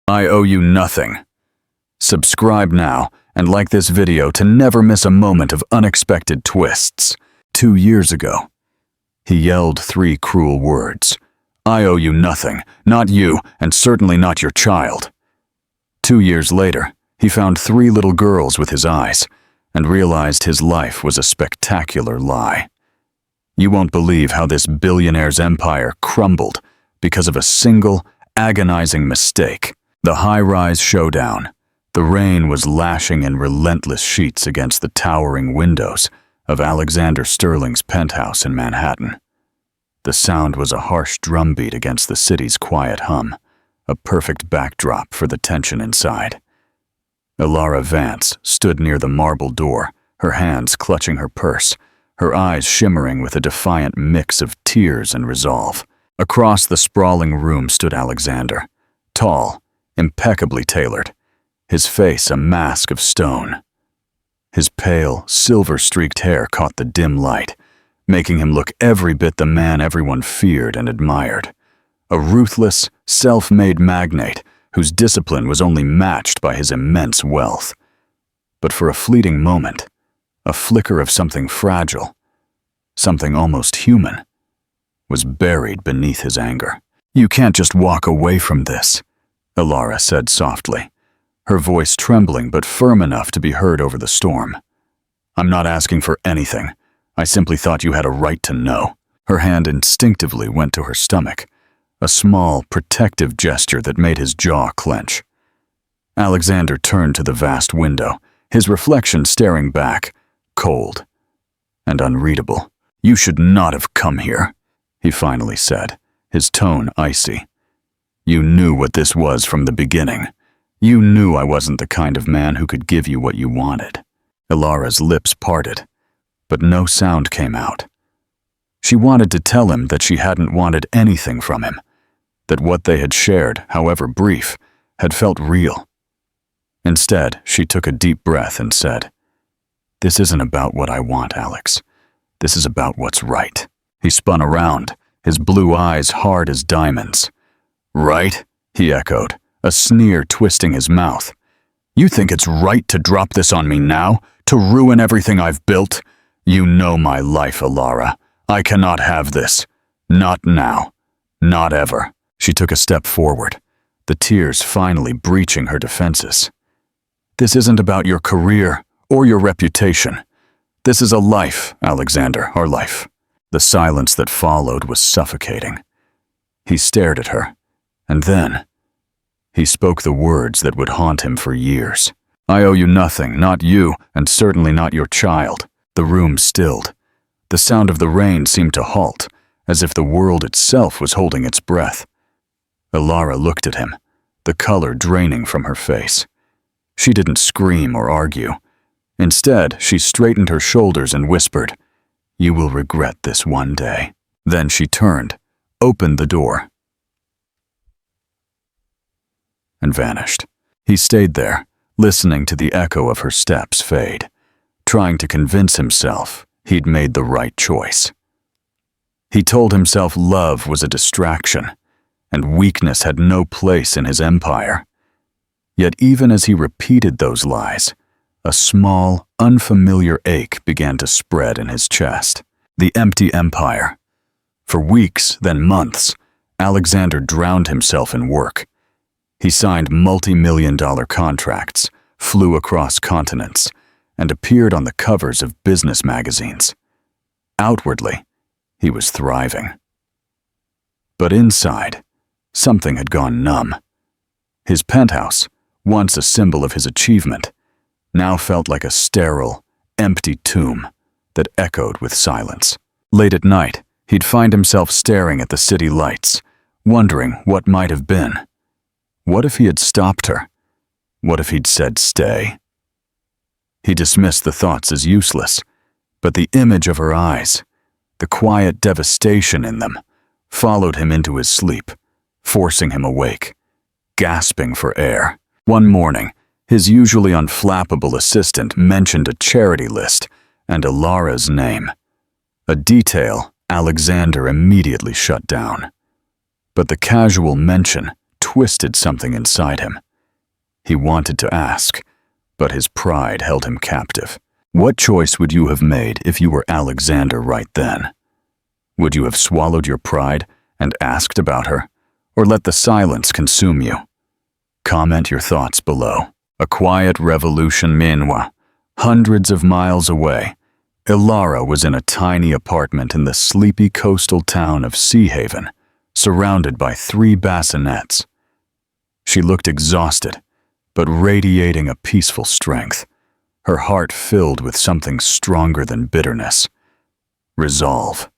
I owe you nothing. Subscribe now and like this video to never miss a moment of unexpected twists. 2 years ago, he yelled 3 cruel words. I owe you nothing, not you, and certainly not your child. 2 years later, he found 3 little girls with his eyes and realized his life was a spectacular lie. You won't believe how this billionaire's empire crumbled because of a single, agonizing mistake. The high-rise showdown. The rain was lashing in relentless sheets against the towering windows of Alexander Sterling's penthouse in Manhattan. The sound was a harsh drumbeat against the city's quiet hum, a perfect backdrop for the tension inside. Ilara Vance stood near the marble door, her hands clutching her purse, her eyes shimmering with a defiant mix of tears and resolve. Across the sprawling room stood Alexander, tall, impeccably tailored, his face a mask of stone. His pale, silver-streaked hair caught the dim light, making him look every bit the man everyone feared and admired. A ruthless, self-made magnate whose discipline was only matched by his immense wealth. But for a fleeting moment, a flicker of something fragile, something almost human, was buried beneath his anger. You can't just walk away from this, Ilara said softly, her voice trembling but firm enough to be heard over the storm. I'm not asking for anything. I simply thought you had a right to know. Her hand instinctively went to her stomach, a small, protective gesture that made his jaw clench. Alexander turned to the vast window, his reflection staring back, cold and unreadable. You should not have come here, he finally said, his tone icy. You knew what this was from the beginning. You knew I wasn't the kind of man who could give you what you wanted. Ilara's lips parted, but no sound came out. She wanted to tell him that she hadn't wanted anything from him, that what they had shared, however brief, had felt real. Instead, she took a deep breath and said, This isn't about what I want, Alex. This is about what's right. He spun around, his blue eyes hard as diamonds. Right? He echoed, a sneer twisting his mouth. You think it's right to drop this on me now, to ruin everything I've built? You know my life, Ilara. I cannot have this. Not now. Not ever. She took a step forward, the tears finally breaching her defenses. This isn't about your career or your reputation. This is a life, Alexander, our life. The silence that followed was suffocating. He stared at her, and then he spoke the words that would haunt him for years. I owe you nothing, not you, and certainly not your child. The room stilled. The sound of the rain seemed to halt, as if the world itself was holding its breath. Ilara looked at him, the color draining from her face. She didn't scream or argue. Instead, she straightened her shoulders and whispered, You will regret this one day. Then she turned, opened the door, and vanished. He stayed there, listening to the echo of her steps fade, trying to convince himself he'd made the right choice. He told himself love was a distraction, and weakness had no place in his empire. Yet even as he repeated those lies, a small, unfamiliar ache began to spread in his chest. The empty empire. For weeks, then months, Alexander drowned himself in work. He signed multi-million-dollar contracts, flew across continents, and appeared on the covers of business magazines. Outwardly, he was thriving. But inside, something had gone numb. His penthouse, once a symbol of his achievement, now felt like a sterile, empty tomb that echoed with silence. Late at night, he'd find himself staring at the city lights, wondering what might have been. What if he had stopped her? What if he'd said stay? He dismissed the thoughts as useless, but the image of her eyes, the quiet devastation in them, followed him into his sleep, forcing him awake, gasping for air. One morning, his usually unflappable assistant mentioned a charity list and Ilara's name, a detail Alexander immediately shut down. But the casual mention twisted something inside him. He wanted to ask, but his pride held him captive. What choice would you have made if you were Alexander right then? Would you have swallowed your pride and asked about her, or let the silence consume you? Comment your thoughts below. A quiet revolution meanwhile. Hundreds of miles away, Ilara was in a tiny apartment in the sleepy coastal town of Sea Haven, surrounded by 3 bassinets. She looked exhausted, but radiating a peaceful strength, her heart filled with something stronger than bitterness: resolve.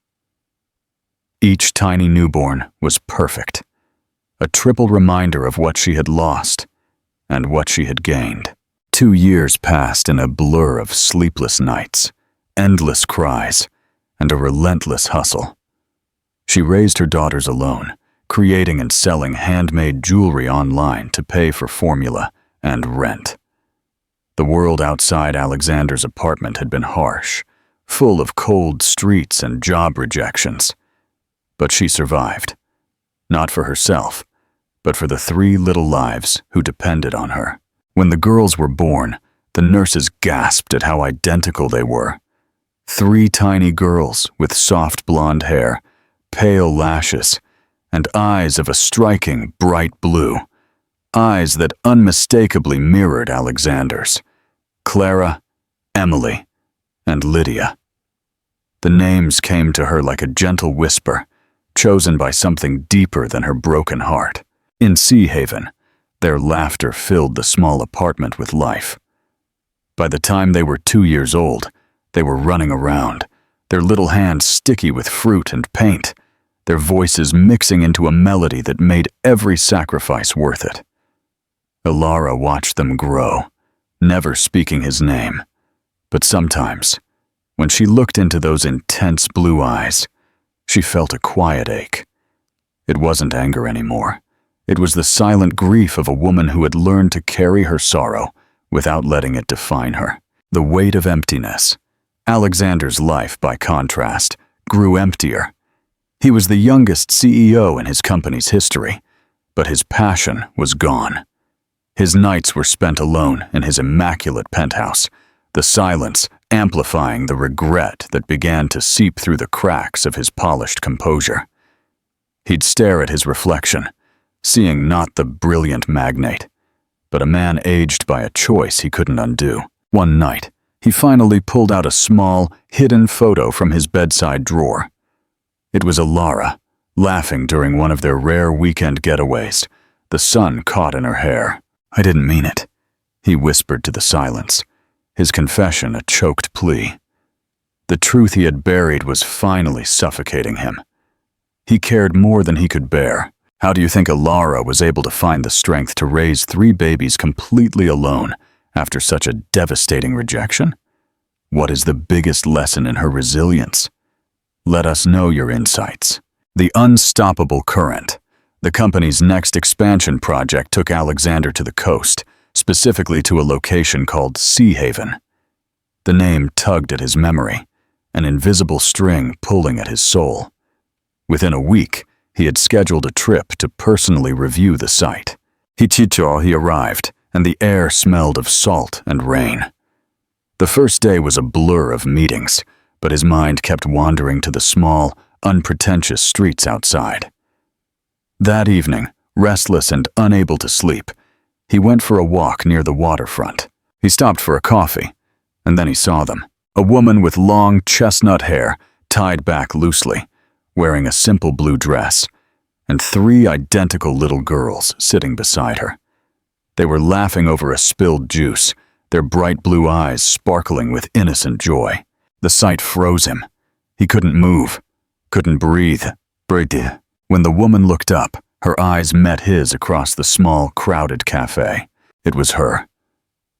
Each tiny newborn was perfect, a triple reminder of what she had lost and what she had gained. 2 years passed in a blur of sleepless nights, endless cries, and a relentless hustle. She raised her daughters alone, creating and selling handmade jewelry online to pay for formula and rent. The world outside Alexander's apartment had been harsh, full of cold streets and job rejections. But she survived, not for herself, but for the 3 little lives who depended on her. When the girls were born, the nurses gasped at how identical they were. 3 tiny girls with soft blonde hair, pale lashes, and eyes of a striking bright blue. Eyes that unmistakably mirrored Alexander's. Clara, Emily, and Lydia. The names came to her like a gentle whisper, chosen by something deeper than her broken heart. In Sea Haven, their laughter filled the small apartment with life. By the time they were 2 years old, they were running around, their little hands sticky with fruit and paint, their voices mixing into a melody that made every sacrifice worth it. Ilara watched them grow, never speaking his name. But sometimes, when she looked into those intense blue eyes, she felt a quiet ache. It wasn't anger anymore. It was the silent grief of a woman who had learned to carry her sorrow without letting it define her. The weight of emptiness. Alexander's life, by contrast, grew emptier. He was the youngest CEO in his company's history, but his passion was gone. His nights were spent alone in his immaculate penthouse, the silence amplifying the regret that began to seep through the cracks of his polished composure. He'd stare at his reflection, seeing not the brilliant magnate, but a man aged by a choice he couldn't undo. One night, he finally pulled out a small, hidden photo from his bedside drawer. It was Ilara, laughing during one of their rare weekend getaways, the sun caught in her hair. "I didn't mean it," he whispered to the silence, his confession a choked plea. The truth he had buried was finally suffocating him. He cared more than he could bear. How do you think Ilara was able to find the strength to raise 3 babies completely alone after such a devastating rejection? What is the biggest lesson in her resilience? Let us know your insights. The unstoppable current. The company's next expansion project took Alexander to the coast, specifically to a location called Sea Haven. The name tugged at his memory, an invisible string pulling at his soul. Within a week, he had scheduled a trip to personally review the site. He arrived, and the air smelled of salt and rain. The first day was a blur of meetings, but his mind kept wandering to the small, unpretentious streets outside. That evening, restless and unable to sleep, he went for a walk near the waterfront. He stopped for a coffee, and then he saw them. A woman with long chestnut hair tied back loosely, wearing a simple blue dress, and 3 identical little girls sitting beside her. They were laughing over a spilled juice, their bright blue eyes sparkling with innocent joy. The sight froze him. He couldn't move, couldn't breathe. When the woman looked up, her eyes met his across the small, crowded cafe. It was her,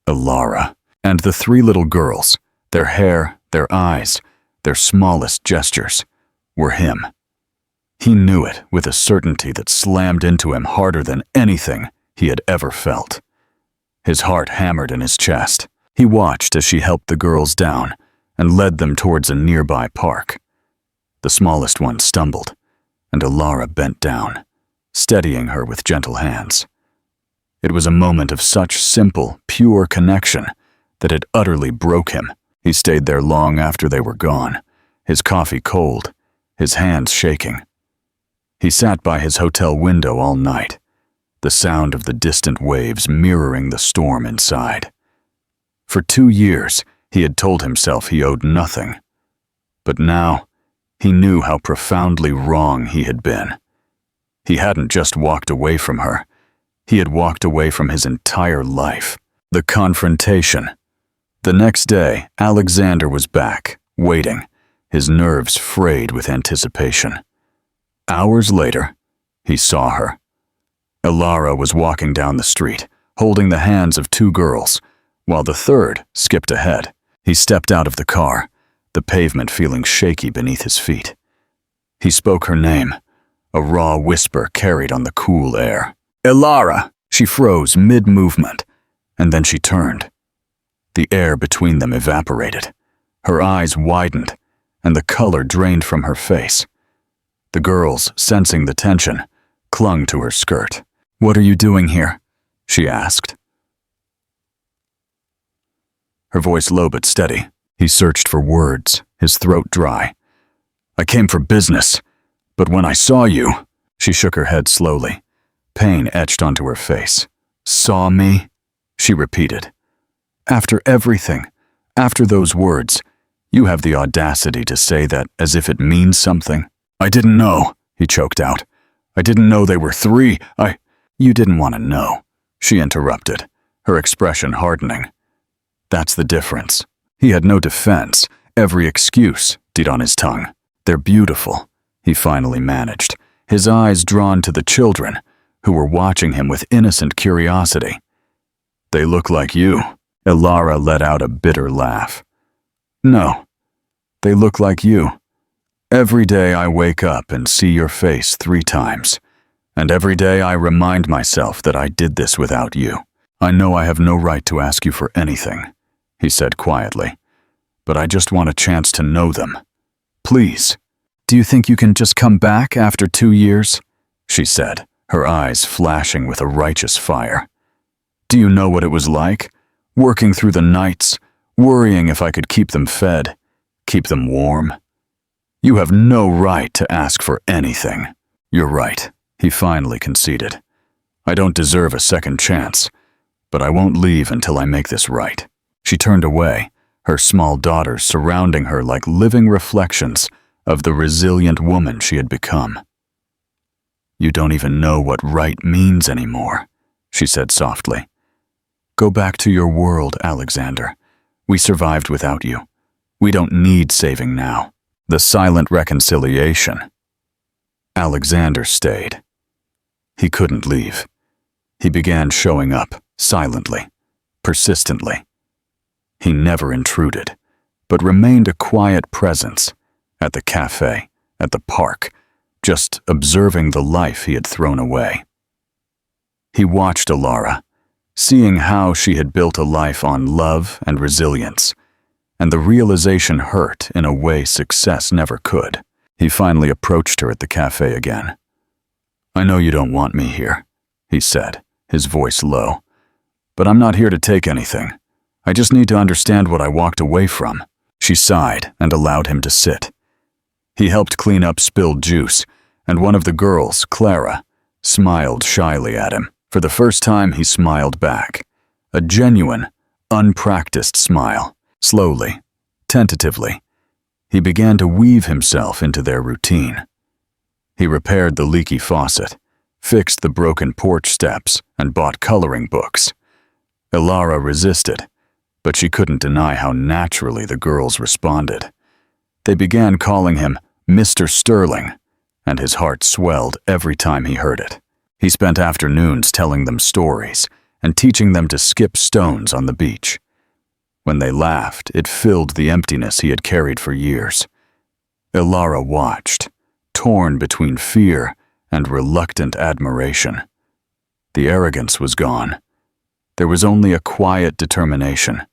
Ilara, and the 3 little girls, their hair, their eyes, their smallest gestures, were him. He knew it with a certainty that slammed into him harder than anything he had ever felt. His heart hammered in his chest. He watched as she helped the girls down and led them towards a nearby park. The smallest one stumbled, and Ilara bent down, steadying her with gentle hands. It was a moment of such simple, pure connection that it utterly broke him. He stayed there long after they were gone, his coffee cold, his hands shaking. He sat by his hotel window all night, the sound of the distant waves mirroring the storm inside. For 2 years, he had told himself he owed nothing. But now, he knew how profoundly wrong he had been. He hadn't just walked away from her. He had walked away from his entire life. The confrontation. The next day, Alexander was back, waiting, his nerves frayed with anticipation. Hours later, he saw her. Ilara was walking down the street, holding the hands of 2 girls, while the third skipped ahead. He stepped out of the car, the pavement feeling shaky beneath his feet. He spoke her name, a raw whisper carried on the cool air. "Ilara!" She froze mid-movement, and then she turned. The air between them evaporated. Her eyes widened, and the color drained from her face. The girls, sensing the tension, clung to her skirt. "What are you doing here?" she asked. Her voice low but steady. He searched for words, his throat dry. "I came for business, but when I saw you..." She shook her head slowly. Pain etched onto her face. "Saw me?" she repeated. "After everything, after those words, you have the audacity to say that as if it means something." "I didn't know," he choked out. "I didn't know they were 3. You didn't want to know," she interrupted, her expression hardening. "That's the difference." He had no defense, every excuse died on his tongue. "They're beautiful," he finally managed, his eyes drawn to the children, who were watching him with innocent curiosity. "They look like you." Ilara let out a bitter laugh. "No, they look like you. Every day I wake up and see your face 3 times, and every day I remind myself that I did this without you. I know I have no right to ask you for anything," he said quietly, "but I just want a chance to know them. Please." "Do you think you can just come back after 2 years?" she said, her eyes flashing with a righteous fire. "Do you know what it was like? Working through the nights, worrying if I could keep them fed, keep them warm. You have no right to ask for anything." "You're right," he finally conceded. "I don't deserve a second chance, but I won't leave until I make this right." She turned away, her small daughters surrounding her like living reflections of the resilient woman she had become. "You don't even know what right means anymore," she said softly. "Go back to your world, Alexander. We survived without you. We don't need saving now." The silent reconciliation. Alexander stayed. He couldn't leave. He began showing up, silently, persistently. He never intruded, but remained a quiet presence, at the cafe, at the park, just observing the life he had thrown away. He watched Ilara, seeing how she had built a life on love and resilience, and the realization hurt in a way success never could. He finally approached her at the cafe again. "I know you don't want me here," he said, his voice low, "but I'm not here to take anything. I just need to understand what I walked away from." She sighed and allowed him to sit. He helped clean up spilled juice, and one of the girls, Clara, smiled shyly at him. For the first time, he smiled back. A genuine, unpracticed smile. Slowly, tentatively, he began to weave himself into their routine. He repaired the leaky faucet, fixed the broken porch steps, and bought coloring books. Ilara resisted, but she couldn't deny how naturally the girls responded. They began calling him Mr. Sterling, and his heart swelled every time he heard it. He spent afternoons telling them stories and teaching them to skip stones on the beach. When they laughed, it filled the emptiness he had carried for years. Ilara watched, torn between fear and reluctant admiration. The arrogance was gone. There was only a quiet determination.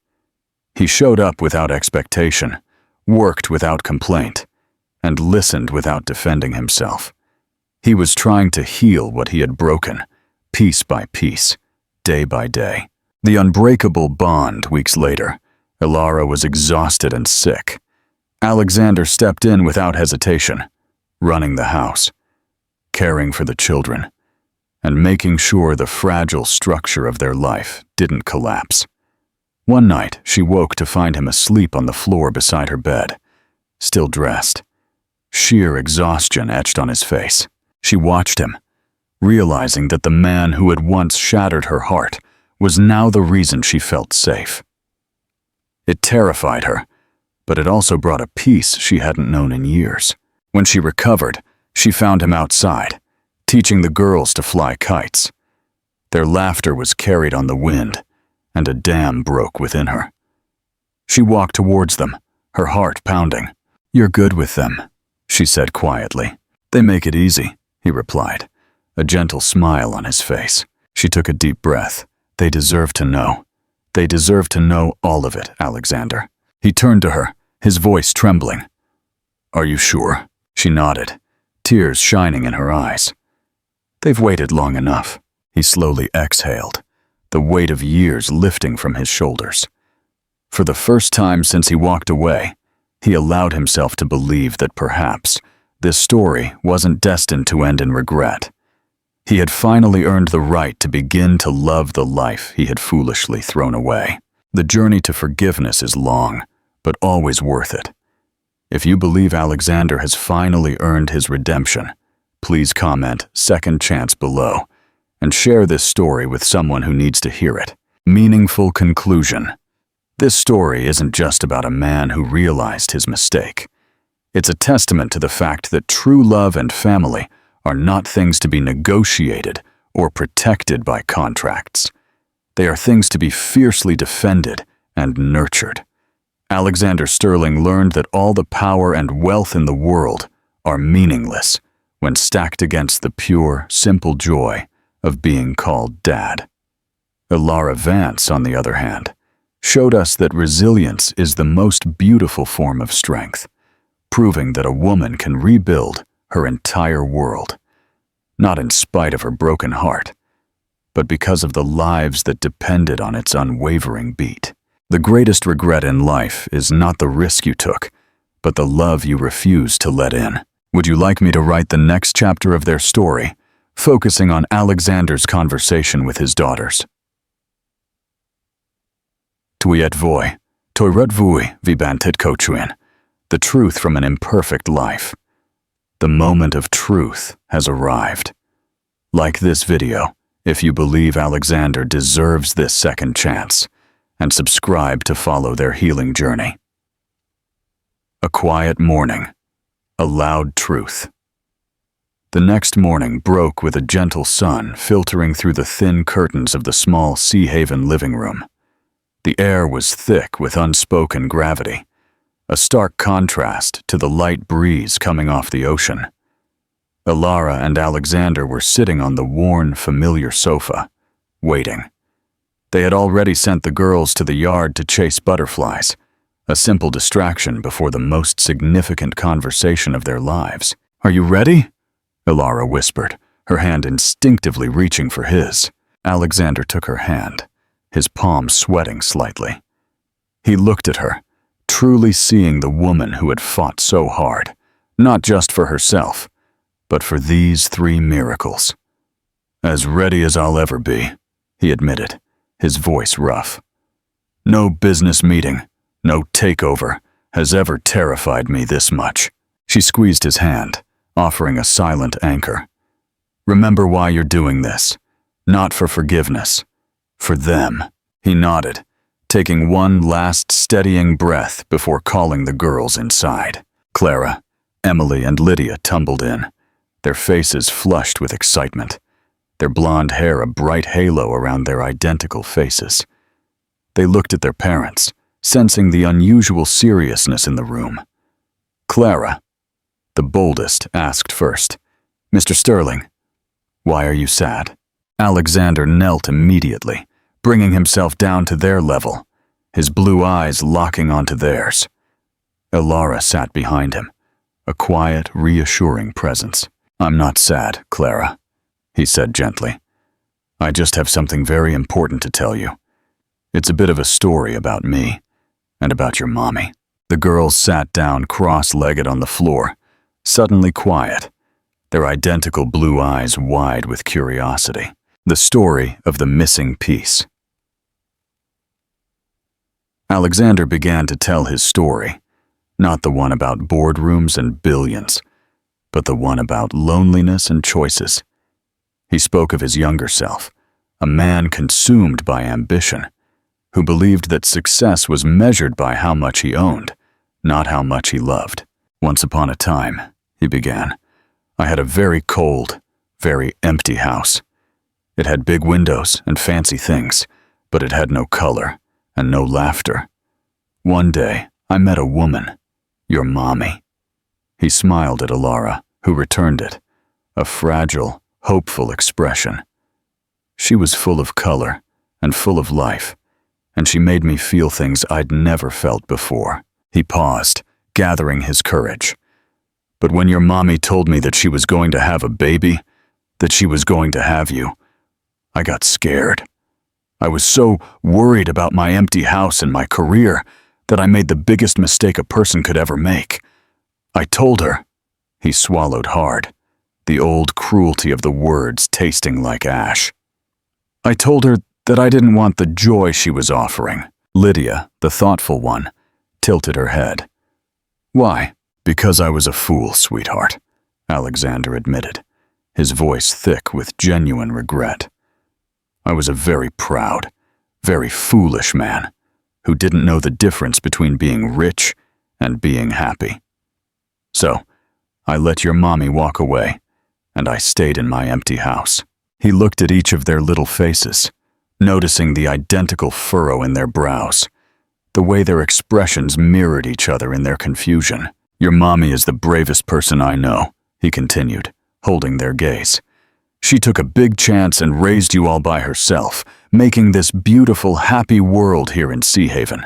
He showed up without expectation, worked without complaint, and listened without defending himself. He was trying to heal what he had broken, piece by piece, day by day. The unbreakable bond weeks later. Ilara was exhausted and sick. Alexander stepped in without hesitation, running the house, caring for the children, and making sure the fragile structure of their life didn't collapse. One night, she woke to find him asleep on the floor beside her bed, still dressed. Sheer exhaustion etched on his face. She watched him, realizing that the man who had once shattered her heart was now the reason she felt safe. It terrified her, but it also brought a peace she hadn't known in years. When she recovered, she found him outside, teaching the girls to fly kites. Their laughter was carried on the wind, and a dam broke within her. She walked towards them, her heart pounding. "You're good with them," she said quietly. "They make it easy," he replied, a gentle smile on his face. She took a deep breath. "They deserve to know. They deserve to know all of it, Alexander." He turned to her, his voice trembling. "Are you sure?" She nodded, tears shining in her eyes. "They've waited long enough." He slowly exhaled, the weight of years lifting from his shoulders. For the first time since he walked away, he allowed himself to believe that perhaps this story wasn't destined to end in regret. He had finally earned the right to begin to love the life he had foolishly thrown away. The journey to forgiveness is long, but always worth it. If you believe Alexander has finally earned his redemption, please comment "second chance" below and share this story with someone who needs to hear it. Meaningful conclusion. This story isn't just about a man who realized his mistake. It's a testament to the fact that true love and family are not things to be negotiated or protected by contracts. They are things to be fiercely defended and nurtured. Alexander Sterling learned that all the power and wealth in the world are meaningless when stacked against the pure, simple joy of being called Dad. Ilara Vance, on the other hand, showed us that resilience is the most beautiful form of strength, proving that a woman can rebuild her entire world, not in spite of her broken heart, but because of the lives that depended on its unwavering beat. The greatest regret in life is not the risk you took, but the love you refused to let in. Would you like me to write the next chapter of their story, focusing on Alexander's conversation with his daughters? Tuiet voi, toirut vui vibantit kochuin, the truth from an imperfect life. The moment of truth has arrived. Like this video if you believe Alexander deserves this second chance, and subscribe to follow their healing journey. A quiet morning, a loud truth. The next morning broke with a gentle sun filtering through the thin curtains of the small Sea Haven living room. The air was thick with unspoken gravity, a stark contrast to the light breeze coming off the ocean. Ilara and Alexander were sitting on the worn, familiar sofa, waiting. They had already sent the girls to the yard to chase butterflies, a simple distraction before the most significant conversation of their lives. "Are you ready?" Ilara whispered, her hand instinctively reaching for his. Alexander took her hand, his palm sweating slightly. He looked at her, truly seeing the woman who had fought so hard, not just for herself, but for these 3 miracles. "As ready as I'll ever be," he admitted, his voice rough. "No business meeting, no takeover, has ever terrified me this much." She squeezed his hand, offering a silent anchor. "Remember why you're doing this. Not for forgiveness. For them." He nodded, taking one last steadying breath before calling the girls inside. Clara, Emily, and Lydia tumbled in, their faces flushed with excitement, their blonde hair a bright halo around their identical faces. They looked at their parents, sensing the unusual seriousness in the room. Clara, the boldest, asked first, "Mr. Sterling, why are you sad?" Alexander knelt immediately, bringing himself down to their level, his blue eyes locking onto theirs. Ilara sat behind him, a quiet, reassuring presence. "I'm not sad, Clara," he said gently. "I just have something very important to tell you. It's a bit of a story about me and about your mommy." The girls sat down cross-legged on the floor, suddenly quiet, their identical blue eyes wide with curiosity. The story of the missing piece. Alexander began to tell his story, not the one about boardrooms and billions, but the one about loneliness and choices. He spoke of his younger self, a man consumed by ambition, who believed that success was measured by how much he owned, not how much he loved. "Once upon a time," he began, "I had a very cold, very empty house. It had big windows and fancy things, but it had no color and no laughter. One day, I met a woman, your mommy." He smiled at Alara, who returned it, a fragile, hopeful expression. She was full of color and full of life, and she made me feel things I'd never felt before. He paused, gathering his courage. "But when your mommy told me that she was going to have a baby, that she was going to have you, I got scared. I was so worried about my empty house and my career that I made the biggest mistake a person could ever make. I told her," he swallowed hard, the old cruelty of the words tasting like ash. "I told her that I didn't want the joy she was offering." Lydia, the thoughtful one, tilted her head. "Why?" "Because I was a fool, sweetheart," Alexander admitted, his voice thick with genuine regret. "I was a very proud, very foolish man who didn't know the difference between being rich and being happy. So, I let your mommy walk away, and I stayed in my empty house." He looked at each of their little faces, noticing the identical furrow in their brows, the way their expressions mirrored each other in their confusion. "Your mommy is the bravest person I know," he continued, holding their gaze. "She took a big chance and raised you all by herself, making this beautiful, happy world here in Sea Haven.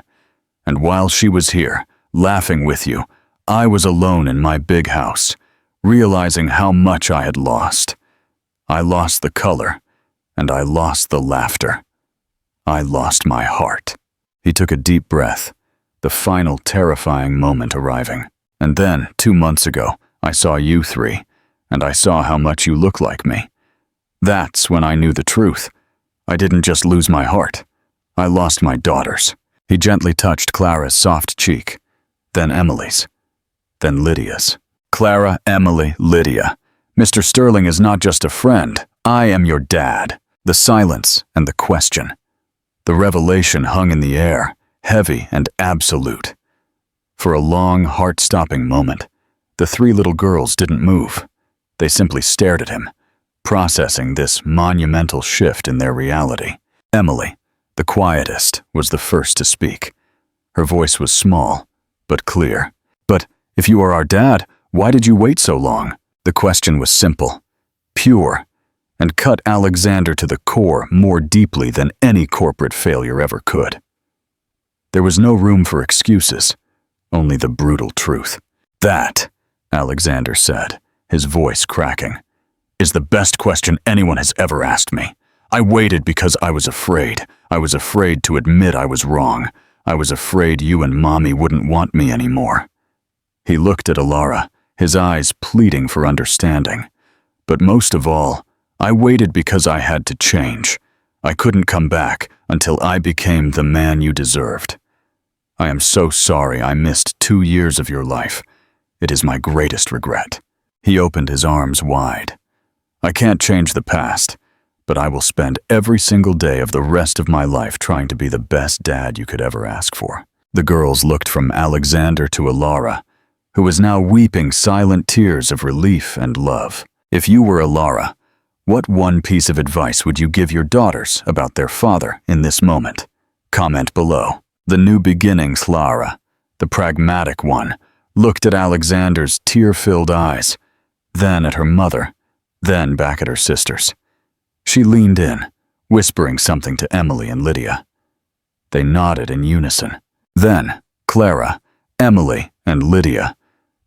And while she was here, laughing with you, I was alone in my big house, realizing how much I had lost. I lost the color, and I lost the laughter. I lost my heart." He took a deep breath, the final terrifying moment arriving. "And then, 2 months ago, I saw you three, and I saw how much you look like me. That's when I knew the truth. I didn't just lose my heart. I lost my daughters." He gently touched Clara's soft cheek, then Emily's, then Lydia's. "Clara, Emily, Lydia. Mr. Sterling is not just a friend. I am your dad." The silence and the question. The revelation hung in the air, heavy and absolute. For a long, heart-stopping moment, the 3 little girls didn't move. They simply stared at him, processing this monumental shift in their reality. Emily, the quietest, was the first to speak. Her voice was small, but clear. "But if you are our dad, why did you wait so long?" The question was simple, pure, and cut Alexander to the core more deeply than any corporate failure ever could. There was no room for excuses, only the brutal truth. "That," Alexander said, his voice cracking, "is the best question anyone has ever asked me. I waited because I was afraid. I was afraid to admit I was wrong. I was afraid you and Mommy wouldn't want me anymore." He looked at Alara, his eyes pleading for understanding. "But most of all, I waited because I had to change. I couldn't come back until I became the man you deserved. I am so sorry I missed 2 years of your life. It is my greatest regret." He opened his arms wide. "I can't change the past, but I will spend every single day of the rest of my life trying to be the best dad you could ever ask for." The girls looked from Alexander to Alara, who was now weeping silent tears of relief and love. "If you were Alara, what one piece of advice would you give your daughters about their father in this moment? Comment below." The new beginnings Lara, the pragmatic one, looked at Alexander's tear-filled eyes, then at her mother, then back at her sisters. She leaned in, whispering something to Emily and Lydia. They nodded in unison. Then, Clara, Emily, and Lydia,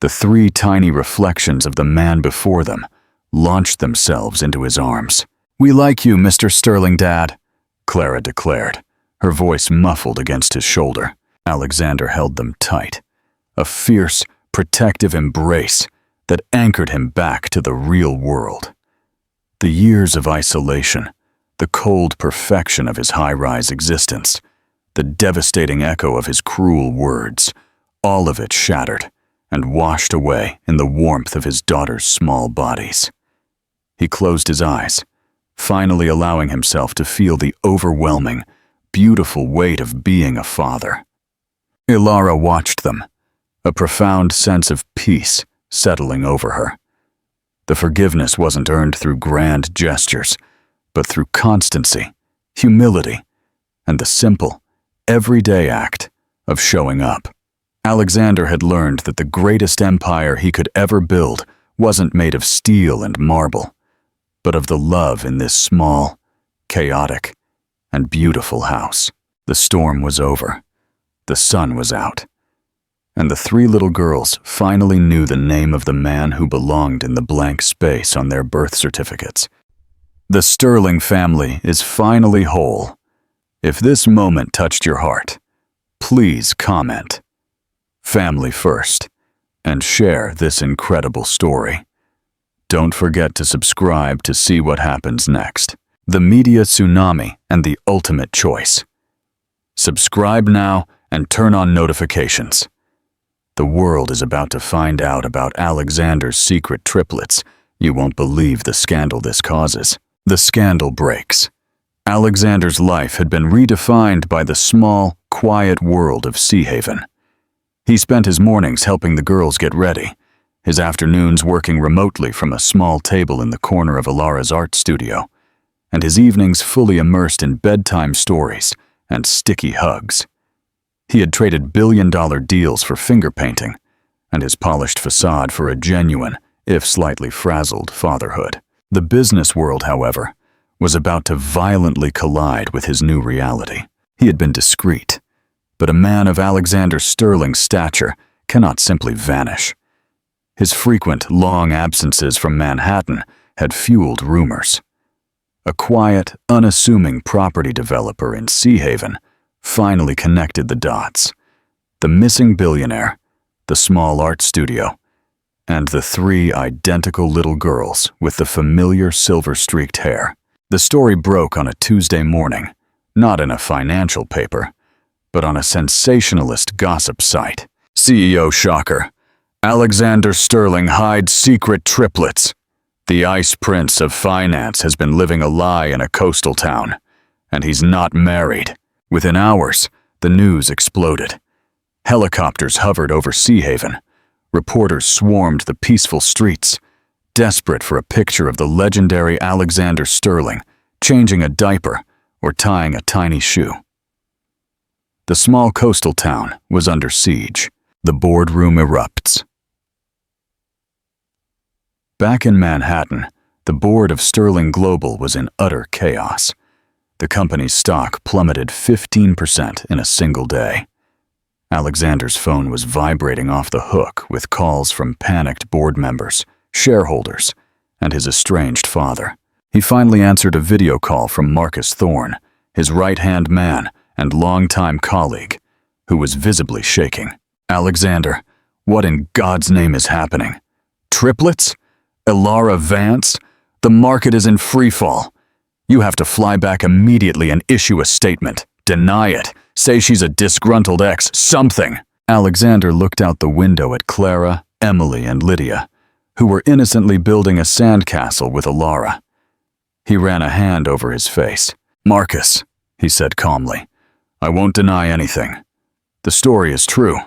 the 3 tiny reflections of the man before them, launched themselves into his arms. "We like you, Mr. Sterling, Dad," Clara declared, her voice muffled against his shoulder. Alexander held them tight, a fierce, protective embrace that anchored him back to the real world. The years of isolation, the cold perfection of his high-rise existence, the devastating echo of his cruel words, all of it shattered and washed away in the warmth of his daughter's small bodies. He closed his eyes, finally allowing himself to feel the overwhelming, beautiful weight of being a father. Ilara watched them, a profound sense of peace settling over her. The forgiveness wasn't earned through grand gestures, but through constancy, humility, and the simple, everyday act of showing up. Alexander had learned that the greatest empire he could ever build wasn't made of steel and marble, but of the love in this small, chaotic, and beautiful house. The storm was over. The sun was out. And the three little girls finally knew the name of the man who belonged in the blank space on their birth certificates. The Sterling family is finally whole. If this moment touched your heart, please comment. Family first, and share this incredible story. Don't forget to subscribe to see what happens next. The media tsunami and the ultimate choice. Subscribe now and turn on notifications. The world is about to find out about Alexander's secret triplets. You won't believe the scandal this causes. The scandal breaks. Alexander's life had been redefined by the small, quiet world of Sea Haven. He spent his mornings helping the girls get ready, his afternoons working remotely from a small table in the corner of Ilara's art studio, and his evenings fully immersed in bedtime stories and sticky hugs. He had traded billion-dollar deals for finger painting, and his polished facade for a genuine, if slightly frazzled, fatherhood. The business world, however, was about to violently collide with his new reality. He had been discreet, but a man of Alexander Sterling's stature cannot simply vanish. His frequent, long absences from Manhattan had fueled rumors. A quiet, unassuming property developer in Sea Haven finally connected the dots. The missing billionaire, the small art studio, and the three identical little girls with the familiar silver-streaked hair. The story broke on a Tuesday morning, not in a financial paper, but on a sensationalist gossip site. CEO shocker. Alexander Sterling hides secret triplets. The ice prince of finance has been living a lie in a coastal town, and he's not married. Within hours, the news exploded. Helicopters hovered over Sea Haven. Reporters swarmed the peaceful streets, desperate for a picture of the legendary Alexander Sterling changing a diaper or tying a tiny shoe. The small coastal town was under siege. The boardroom erupts. Back in Manhattan, the board of Sterling Global was in utter chaos. The company's stock plummeted 15% in a single day. Alexander's phone was vibrating off the hook with calls from panicked board members, shareholders, and his estranged father. He finally answered a video call from Marcus Thorne, his right-hand man and longtime colleague, who was visibly shaking. "Alexander, what in God's name is happening? Triplets? Ilara Vance? The market is in freefall. You have to fly back immediately and issue a statement. Deny it. Say she's a disgruntled ex, something." Alexander looked out the window at Clara, Emily, and Lydia, who were innocently building a sandcastle with Ilara. He ran a hand over his face. "Marcus," he said calmly, "I won't deny anything. The story is true,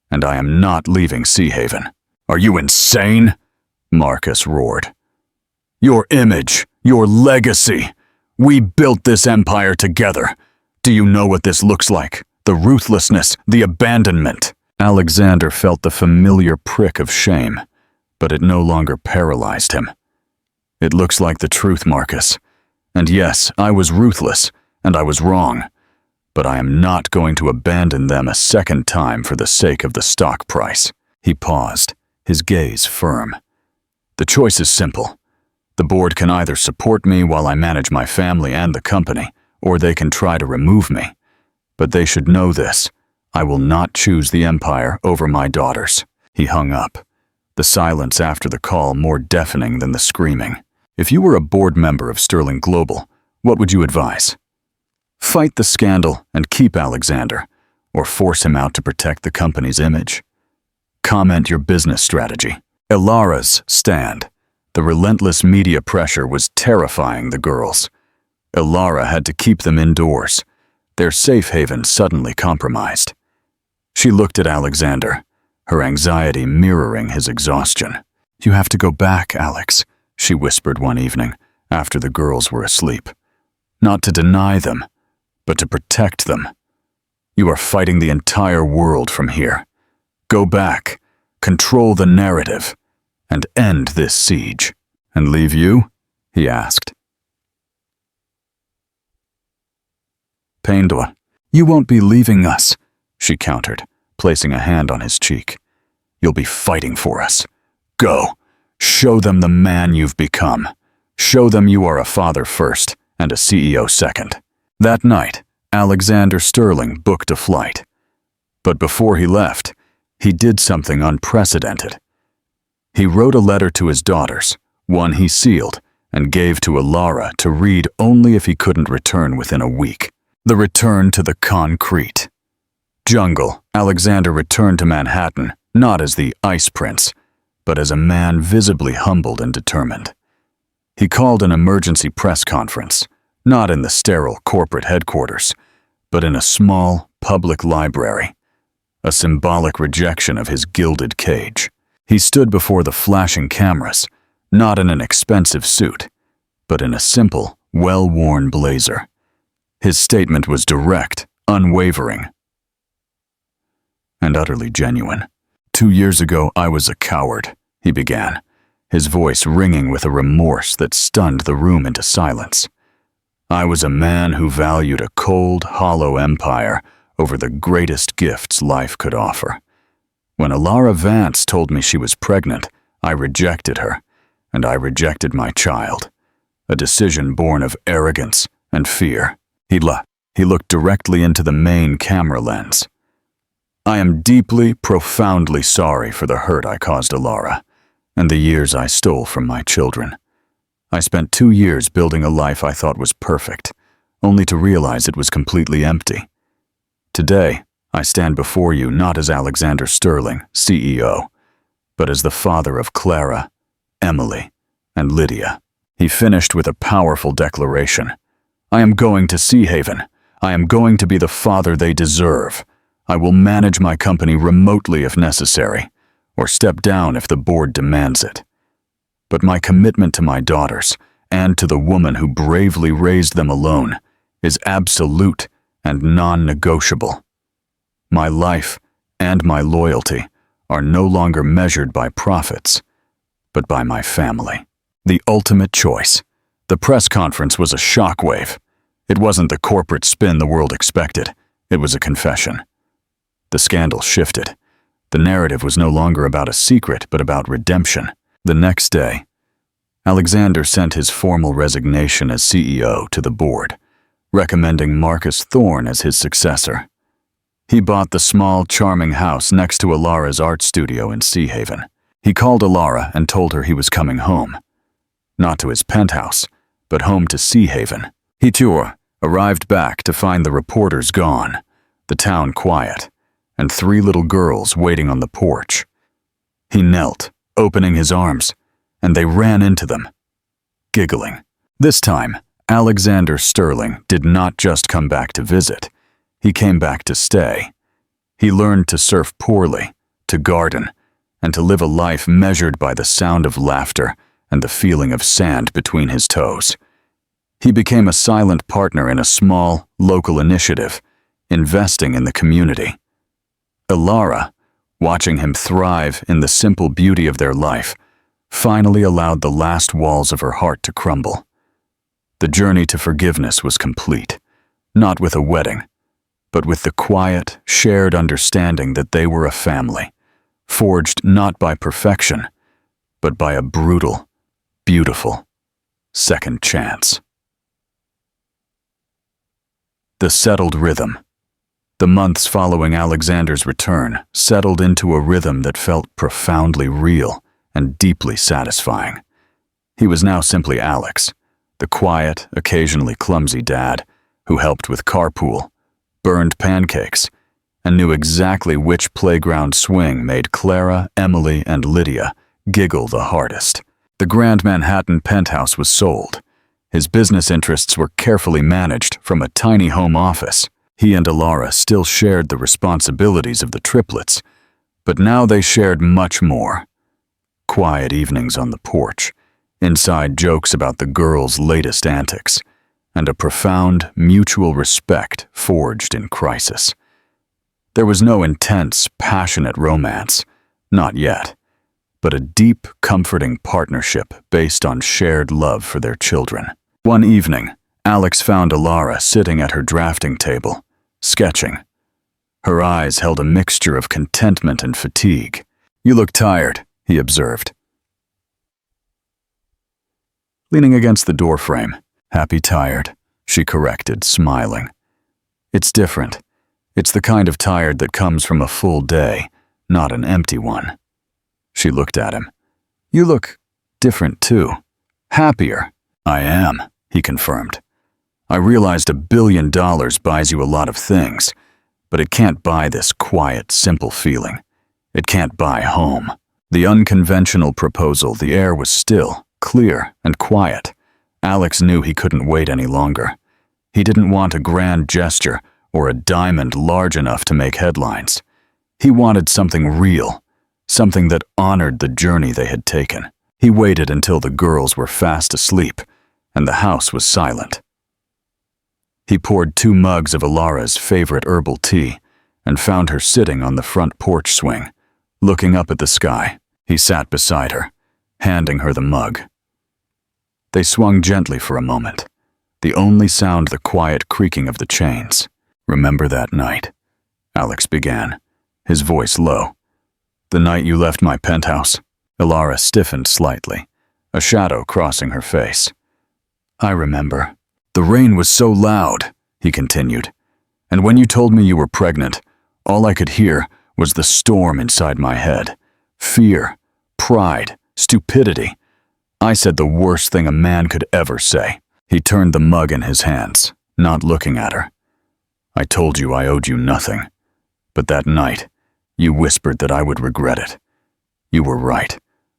and I am not leaving Sea Haven." "Are you insane?" Marcus roared. "Your image, your legacy. We built this empire together. Do you know what this looks like? The ruthlessness, the abandonment." Alexander felt the familiar prick of shame, but it no longer paralyzed him. "It looks like the truth, Marcus. And yes, I was ruthless, and I was wrong. But I am not going to abandon them a second time for the sake of the stock price." He paused, his gaze firm. "The choice is simple. The board can either support me while I manage my family and the company, or they can try to remove me. But they should know this. I will not choose the empire over my daughters." He hung up, the silence after the call more deafening than the screaming. If you were a board member of Sterling Global, what would you advise? Fight the scandal and keep Alexander, or force him out to protect the company's image? Comment your business strategy. Ilara's stand. The relentless media pressure was terrifying the girls. Ilara had to keep them indoors, their safe haven suddenly compromised. She looked at Alexander, her anxiety mirroring his exhaustion. "You have to go back, Alex," she whispered one evening after the girls were asleep. "Not to deny them, but to protect them. You are fighting the entire world from here. Go back, control the narrative, and end this siege." "And leave you?" he asked. "Paindor, you won't be leaving us," she countered, placing a hand on his cheek. "You'll be fighting for us. Go, show them the man you've become. Show them you are a father first and a CEO second." That night, Alexander Sterling booked a flight. But before he left, he did something unprecedented. He wrote a letter to his daughters, one he sealed and gave to Ilara to read only if he couldn't return within a week. The return to the concrete jungle. Alexander returned to Manhattan, not as the Ice Prince, but as a man visibly humbled and determined. He called an emergency press conference, not in the sterile corporate headquarters, but in a small, public library, a symbolic rejection of his gilded cage. He stood before the flashing cameras, not in an expensive suit, but in a simple, well-worn blazer. His statement was direct, unwavering, and utterly genuine. "2 years ago, I was a coward," he began, his voice ringing with a remorse that stunned the room into silence. "I was a man who valued a cold, hollow empire over the greatest gifts life could offer. When Ilara Vance told me she was pregnant, I rejected her, and I rejected my child, a decision born of arrogance and fear." He looked directly into the main camera lens. "I am deeply, profoundly sorry for the hurt I caused Ilara, and the years I stole from my children. I spent 2 years building a life I thought was perfect, only to realize it was completely empty. Today, I stand before you not as Alexander Sterling, CEO, but as the father of Clara, Emily, and Lydia." He finished with a powerful declaration. "I am going to Sea Haven. I am going to be the father they deserve. I will manage my company remotely if necessary, or step down if the board demands it. But my commitment to my daughters, and to the woman who bravely raised them alone, is absolute and non-negotiable. My life and my loyalty are no longer measured by profits, but by my family." The ultimate choice. The press conference was a shockwave. It wasn't the corporate spin the world expected. It was a confession. The scandal shifted. The narrative was no longer about a secret, but about redemption. The next day, Alexander sent his formal resignation as CEO to the board, recommending Marcus Thorne as his successor. He bought the small, charming house next to Ilara's art studio in Sea Haven. He called Ilara and told her he was coming home. Not to his penthouse, but home to Sea Haven. He too arrived back to find the reporters gone, the town quiet, and 3 little girls waiting on the porch. He knelt, opening his arms, and they ran into them, giggling. This time, Alexander Sterling did not just come back to visit. He came back to stay. He learned to surf poorly, to garden, and to live a life measured by the sound of laughter and the feeling of sand between his toes. He became a silent partner in a small, local initiative, investing in the community. Ilara, watching him thrive in the simple beauty of their life, finally allowed the last walls of her heart to crumble. The journey to forgiveness was complete, not with a wedding, but with the quiet, shared understanding that they were a family, forged not by perfection, but by a brutal, beautiful second chance. The settled rhythm. The months following Alexander's return settled into a rhythm that felt profoundly real and deeply satisfying. He was now simply Alex, the quiet, occasionally clumsy dad who helped with carpool, burned pancakes, and knew exactly which playground swing made Clara, Emily, and Lydia giggle the hardest. The Grand Manhattan penthouse was sold. His business interests were carefully managed from a tiny home office. He and Alara still shared the responsibilities of the triplets, but now they shared much more. Quiet evenings on the porch, inside jokes about the girls' latest antics, and a profound mutual respect forged in crisis. There was no intense, passionate romance, not yet, but a deep, comforting partnership based on shared love for their children. One evening, Alex found Alara sitting at her drafting table, sketching. Her eyes held a mixture of contentment and fatigue. "You look tired," he observed. Leaning against the doorframe, "Happy tired," she corrected, smiling. "It's different. It's the kind of tired that comes from a full day, not an empty one." She looked at him. "You look different too. Happier." "I am," he confirmed. "I realized $1 billion buys you a lot of things, but it can't buy this quiet, simple feeling. It can't buy home." The unconventional proposal, the air was still, clear, and quiet. Alex knew he couldn't wait any longer. He didn't want a grand gesture or a diamond large enough to make headlines. He wanted something real, something that honored the journey they had taken. He waited until the girls were fast asleep and the house was silent. He poured 2 mugs of Alara's favorite herbal tea and found her sitting on the front porch swing, looking up at the sky. He sat beside her, handing her the mug. They swung gently for a moment, the only sound the quiet creaking of the chains. "Remember that night?" Alex began, his voice low. "The night you left my penthouse?" Alara stiffened slightly, a shadow crossing her face. "I remember. The rain was so loud," he continued, "and when you told me you were pregnant, all I could hear was the storm inside my head. Fear, pride, stupidity. I said the worst thing a man could ever say." He turned the mug in his hands, not looking at her. "I told you I owed you nothing, but that night, you whispered that I would regret it. You were right.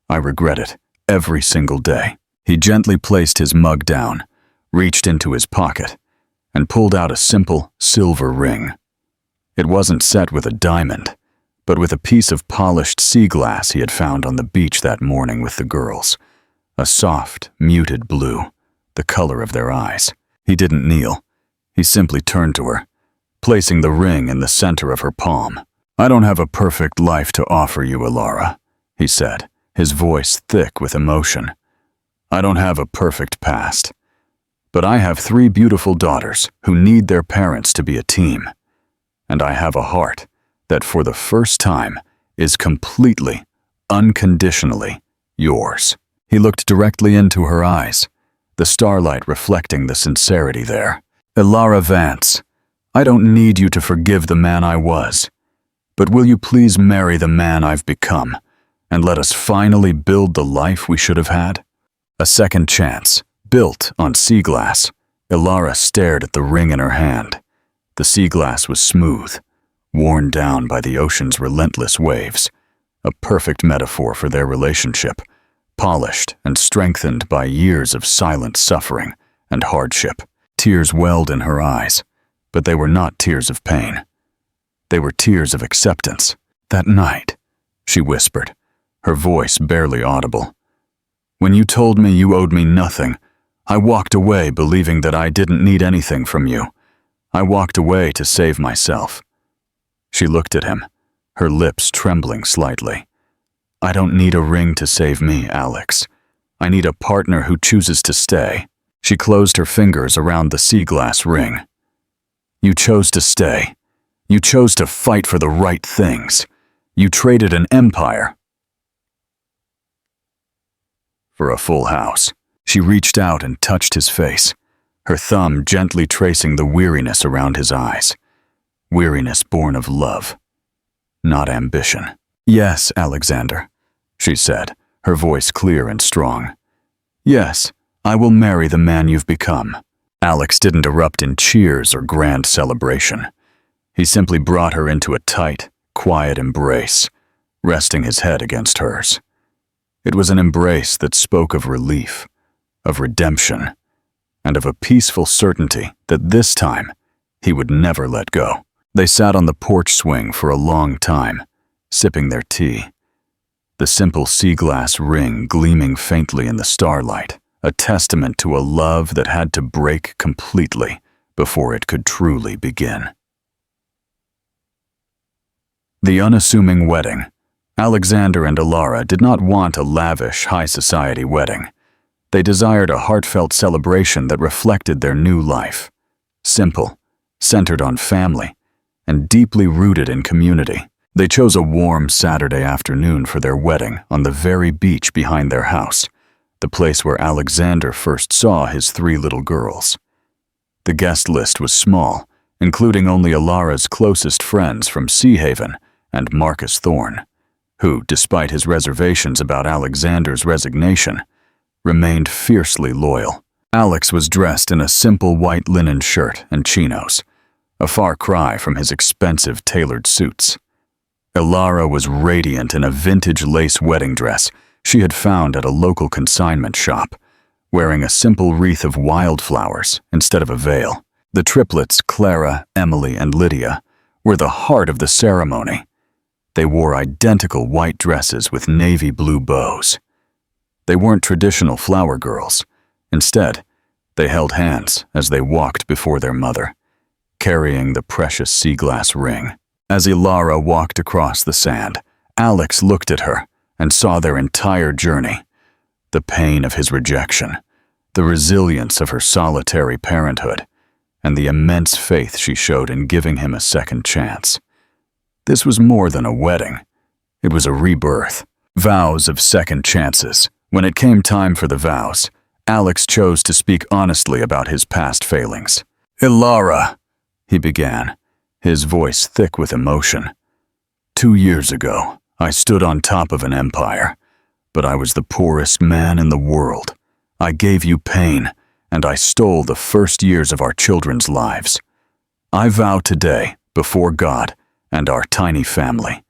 I regret it every single day." He gently placed his mug down, reached into his pocket, and pulled out a simple silver ring. It wasn't set with a diamond, but with a piece of polished sea glass he had found on the beach that morning with the girls. A soft, muted blue, the color of their eyes. He didn't kneel. He simply turned to her, placing the ring in the center of her palm. "I don't have a perfect life to offer you, Alara," he said, his voice thick with emotion. "I don't have a perfect past, but I have 3 beautiful daughters who need their parents to be a team. And I have a heart that for the first time is completely, unconditionally yours." He looked directly into her eyes, the starlight reflecting the sincerity there. "Alara Vance, I don't need you to forgive the man I was, but will you please marry the man I've become, and let us finally build the life we should have had?" A second chance, built on sea glass. Alara stared at the ring in her hand. The sea glass was smooth, worn down by the ocean's relentless waves, a perfect metaphor for their relationship, polished and strengthened by years of silent suffering and hardship. Tears welled in her eyes, but they were not tears of pain. They were tears of acceptance. "That night," she whispered, her voice barely audible, "when you told me you owed me nothing, I walked away believing that I didn't need anything from you. I walked away to save myself." She looked at him, her lips trembling slightly. "I don't need a ring to save me, Alex. I need a partner who chooses to stay." She closed her fingers around the sea glass ring. "You chose to stay. You chose to fight for the right things. You traded an empire for a full house." She reached out and touched his face, her thumb gently tracing the weariness around his eyes. Weariness born of love, not ambition. "Yes, Alexander," she said, her voice clear and strong. "Yes, I will marry the man you've become." Alex didn't erupt in cheers or grand celebration. He simply brought her into a tight, quiet embrace, resting his head against hers. It was an embrace that spoke of relief, of redemption, and of a peaceful certainty that this time he would never let go. They sat on the porch swing for a long time, sipping their tea, the simple sea glass ring gleaming faintly in the starlight, a testament to a love that had to break completely before it could truly begin. The unassuming wedding. Alexander and Alara did not want a lavish, high-society wedding. They desired a heartfelt celebration that reflected their new life. Simple, centered on family, and deeply rooted in community. They chose a warm Saturday afternoon for their wedding on the very beach behind their house, the place where Alexander first saw his 3 little girls. The guest list was small, including only Alara's closest friends from Sea Haven and Marcus Thorne, who, despite his reservations about Alexander's resignation, remained fiercely loyal. Alex was dressed in a simple white linen shirt and chinos, a far cry from his expensive tailored suits. Alara was radiant in a vintage lace wedding dress she had found at a local consignment shop, wearing a simple wreath of wildflowers instead of a veil. The triplets, Clara, Emily, and Lydia, were the heart of the ceremony. They wore identical white dresses with navy blue bows. They weren't traditional flower girls. Instead, they held hands as they walked before their mother, carrying the precious sea glass ring. As Alara walked across the sand, Alex looked at her and saw their entire journey. The pain of his rejection, the resilience of her solitary parenthood, and the immense faith she showed in giving him a second chance. This was more than a wedding. It was a rebirth. Vows of second chances. When it came time for the vows, Alex chose to speak honestly about his past failings. "Alara," he began, his voice thick with emotion. "2 years ago, I stood on top of an empire, but I was the poorest man in the world. I gave you pain, and I stole the first years of our children's lives. I vow today, before God and our tiny family,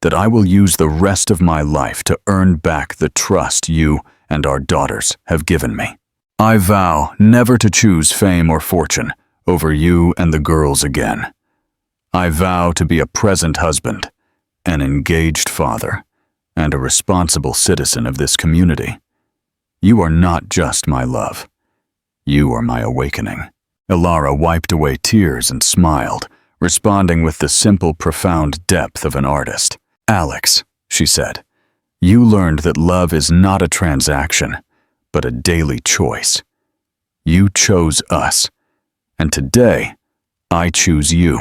that I will use the rest of my life to earn back the trust you and our daughters have given me. I vow never to choose fame or fortune over you and the girls again. I vow to be a present husband, an engaged father, and a responsible citizen of this community. You are not just my love. You are my awakening." Alara wiped away tears and smiled, responding with the simple, profound depth of an artist. "Alex," she said, "you learned that love is not a transaction, but a daily choice. You chose us, and today, I choose you.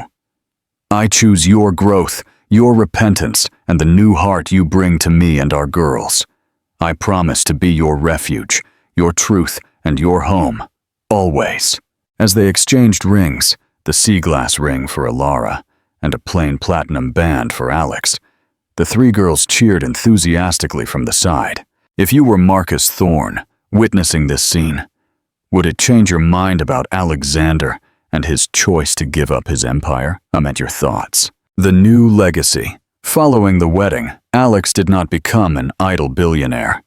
I choose your growth, your repentance, and the new heart you bring to me and our girls. I promise to be your refuge, your truth, and your home, always." As they exchanged rings, the sea glass ring for Alara and a plain platinum band for Alex, the 3 girls cheered enthusiastically from the side. If you were Marcus Thorne, witnessing this scene, would it change your mind about Alexander and his choice to give up his empire? I'm at your thoughts. The new legacy. Following the wedding, Alex did not become an idle billionaire.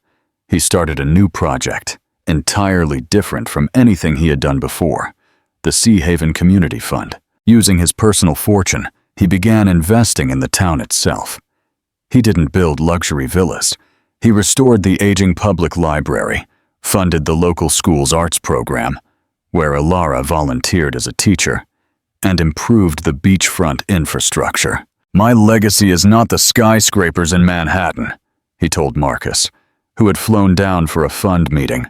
He started a new project, entirely different from anything he had done before, the Sea Haven Community Fund. Using his personal fortune, he began investing in the town itself. He didn't build luxury villas. He restored the aging public library, funded the local school's arts program, where Alara volunteered as a teacher, and improved the beachfront infrastructure. "My legacy is not the skyscrapers in Manhattan," he told Marcus, who had flown down for a fund meeting.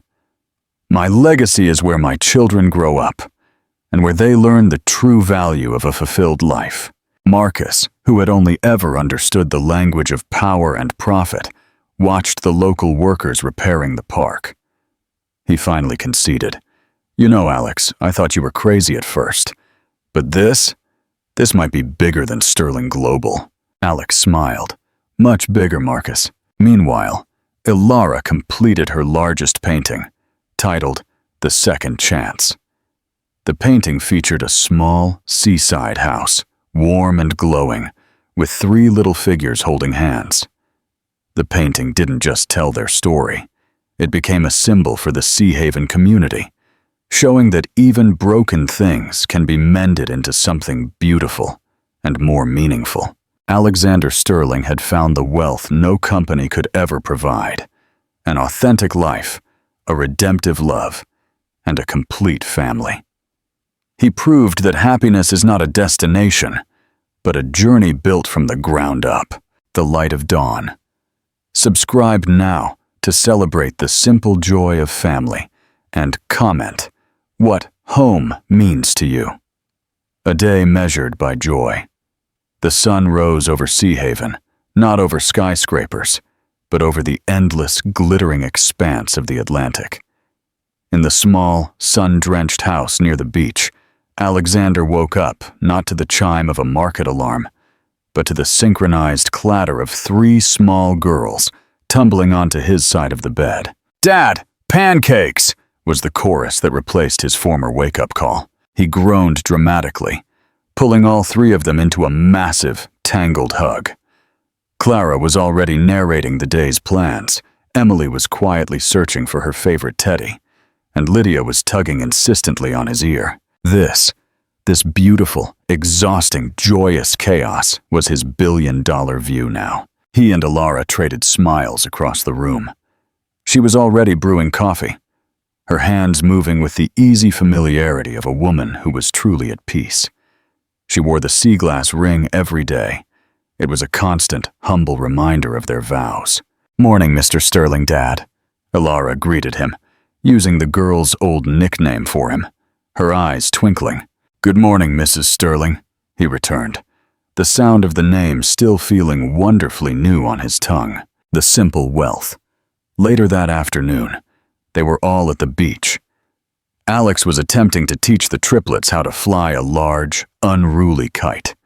"My legacy is where my children grow up, and where they learn the true value of a fulfilled life." Marcus, who had only ever understood the language of power and profit, watched the local workers repairing the park. He finally conceded. You know, Alex, I thought you were crazy at first. But this might be bigger than Sterling Global. Alex smiled. Much bigger, Marcus. Meanwhile, Ilara completed her largest painting, titled The Second Chance. The painting featured a small, seaside house, warm and glowing, with 3 little figures holding hands. The painting didn't just tell their story. It became a symbol for the Sea Haven community, showing that even broken things can be mended into something beautiful and more meaningful. Alexander Sterling had found the wealth no company could ever provide: an authentic life, a redemptive love, and a complete family. He proved that happiness is not a destination, but a journey built from the ground up. The Light of Dawn. Subscribe now to celebrate the simple joy of family, and comment what home means to you. A day measured by joy. The sun rose over Sea Haven, not over skyscrapers, but over the endless, glittering expanse of the Atlantic. In the small, sun-drenched house near the beach, Alexander woke up not to the chime of a market alarm, but to the synchronized clatter of 3 small girls tumbling onto his side of the bed. "Dad, pancakes!" was the chorus that replaced his former wake-up call. He groaned dramatically, pulling all 3 of them into a massive, tangled hug. Clara was already narrating the day's plans, Emily was quietly searching for her favorite teddy, and Lydia was tugging insistently on his ear. This beautiful, exhausting, joyous chaos was his billion-dollar view now. He and Ilara traded smiles across the room. She was already brewing coffee, her hands moving with the easy familiarity of a woman who was truly at peace. She wore the sea glass ring every day. It was a constant, humble reminder of their vows. "Morning, Mr. Sterling, Dad," Ilara greeted him, using the girl's old nickname for him, her eyes twinkling. "Good morning, Mrs. Sterling," he returned, the sound of the name still feeling wonderfully new on his tongue. The simple wealth. Later that afternoon, they were all at the beach. Alex was attempting to teach the triplets how to fly a large, unruly kite.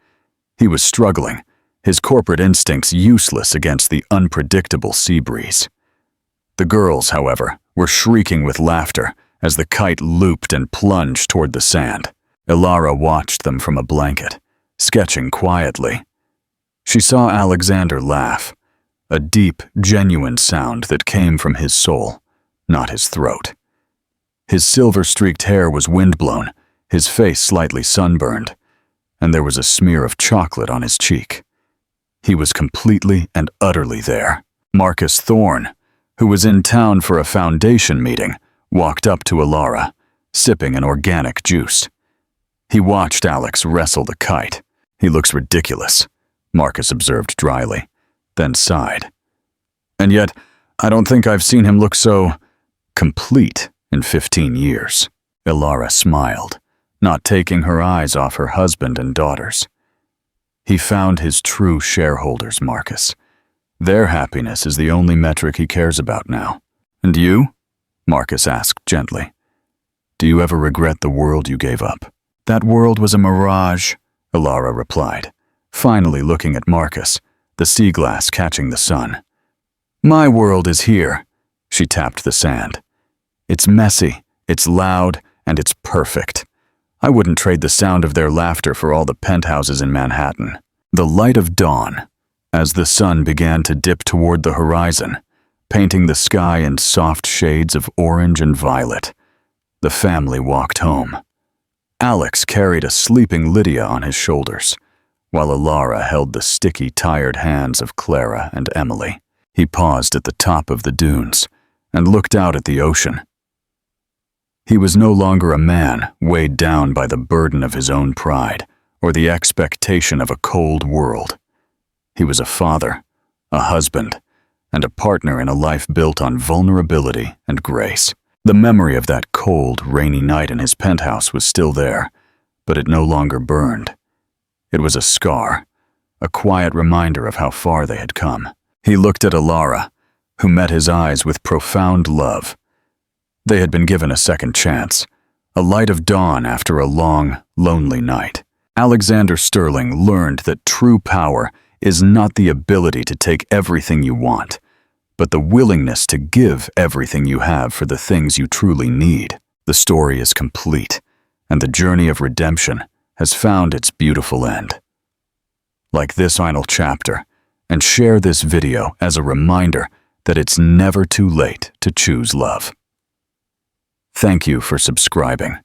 He was struggling, his corporate instincts useless against the unpredictable sea breeze. The girls, however, were shrieking with laughter as the kite looped and plunged toward the sand. Ilara watched them from a blanket, sketching quietly. She saw Alexander laugh, a deep, genuine sound that came from his soul, not his throat. His silver-streaked hair was windblown, his face slightly sunburned, and there was a smear of chocolate on his cheek. He was completely and utterly there. Marcus Thorne, who was in town for a foundation meeting, walked up to Ilara, sipping an organic juice. He watched Alex wrestle the kite. "He looks ridiculous," Marcus observed dryly, then sighed. "And yet, I don't think I've seen him look so complete in 15 years. Ilara smiled, not taking her eyes off her husband and daughters. He found his true shareholders, Marcus. Their happiness is the only metric he cares about now. "And you?" Marcus asked gently. "Do you ever regret the world you gave up?" "That world was a mirage," Ilara replied, finally looking at Marcus, the sea glass catching the sun. "My world is here," she tapped the sand. "It's messy, it's loud, and it's perfect. I wouldn't trade the sound of their laughter for all the penthouses in Manhattan." The light of dawn, as the sun began to dip toward the horizon, painting the sky in soft shades of orange and violet. The family walked home. Alex carried a sleeping Lydia on his shoulders, while Ilara held the sticky, tired hands of Clara and Emily. He paused at the top of the dunes and looked out at the ocean. He was no longer a man weighed down by the burden of his own pride or the expectation of a cold world. He was a father, a husband, and a partner in a life built on vulnerability and grace. The memory of that cold, rainy night in his penthouse was still there, but it no longer burned. It was a scar, a quiet reminder of how far they had come. He looked at Ilara, who met his eyes with profound love. They had been given a second chance, a light of dawn after a long, lonely night. Alexander Sterling learned that true power is not the ability to take everything you want, but the willingness to give everything you have for the things you truly need. The story is complete, and the journey of redemption has found its beautiful end. Like this final chapter, and share this video as a reminder that it's never too late to choose love. Thank you for subscribing.